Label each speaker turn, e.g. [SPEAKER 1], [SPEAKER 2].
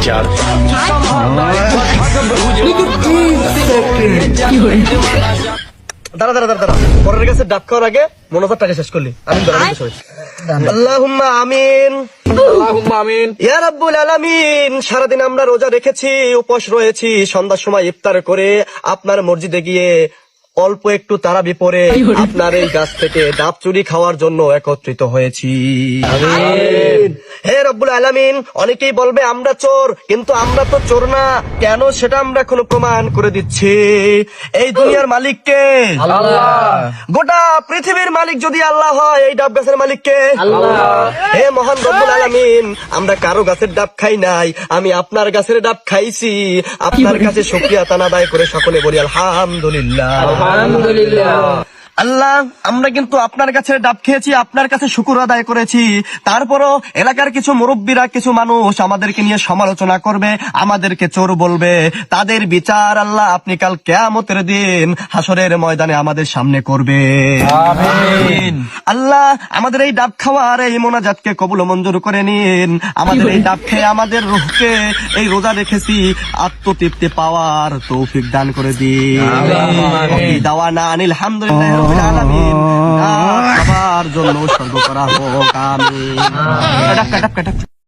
[SPEAKER 1] চার।
[SPEAKER 2] দাঁড়া দাঁড়া দাঁড়া দাঁড়া, পরের কাছে ডাক খাওয়ার আগে মনোজার টাকা শেষ করলি। আমি আল্লাহুম্মা আমিন।
[SPEAKER 3] আল্লাহুম্মা আমিন।
[SPEAKER 2] ইয়া রাব্বুল আলামিন, সারাদিন আমরা রোজা রেখেছি, উপোস রয়েছি, সন্ধ্যার সময় ইফতার করে আপনার মসজিদে গিয়ে অল্প একটু তারাবি পরে আপনার এই গাছ থেকে ডাব চুরি খাওয়ার জন্য একত্রিত হয়েছি। হে রব্বুল আলামিন, অনেকেই বলবে আমরা চোর, কিন্তু আমরা তো চোর না। কেন সেটা আমরা এখন প্রমাণ করে দিচ্ছি। এই দুনিয়ার মালিক কে? গোটা পৃথিবীর মালিক যদি আল্লাহ হয়, এই ডাব গাছের মালিক কে? হে মহান রব্বুল আলামিন, আমরা কারো গাছের ডাব খাই নাই, আমি আপনার গাছের ডাব খাইছি। আপনার কাছে শুকরিয়া তান আদায় করে সকলে বলি আলহামদুলিল্লাহ।
[SPEAKER 3] আলহামদুলিল্লাহ।
[SPEAKER 2] আল্লাহ, আমরা কিন্তু আপনার কাছে ডাব খেয়েছি, আপনার কাছে শুকর আদায় করেছি। তারপরও এলাকার কিছু মুরব্বীরা, কিছু মানুষ আমাদেরকে নিয়ে সমালোচনা করবে, আমাদেরকে চোর বলবে। তাদের বিচার আল্লাহ আপনি কাল কিয়ামতের দিন হাসরের ময়দানে আমাদের সামনে করবে। আমিন। আল্লাহ, আমাদের এই ডাব খাওয়ার এই মোনাজাতকে কবুল ও মঞ্জুর করে নিন। আমাদের এই ডাব খেয়ে আমাদের রূহকে এই রোজা রেখেছি আত্মতৃপ্তি পাওয়ার তৌফিক দান করে দিন। দাওয়ানা আনিল হামদুলিল্লাহি রাব্বিল আলামিন। সবার জন্য উৎসর্গ করা হোক। আমিন।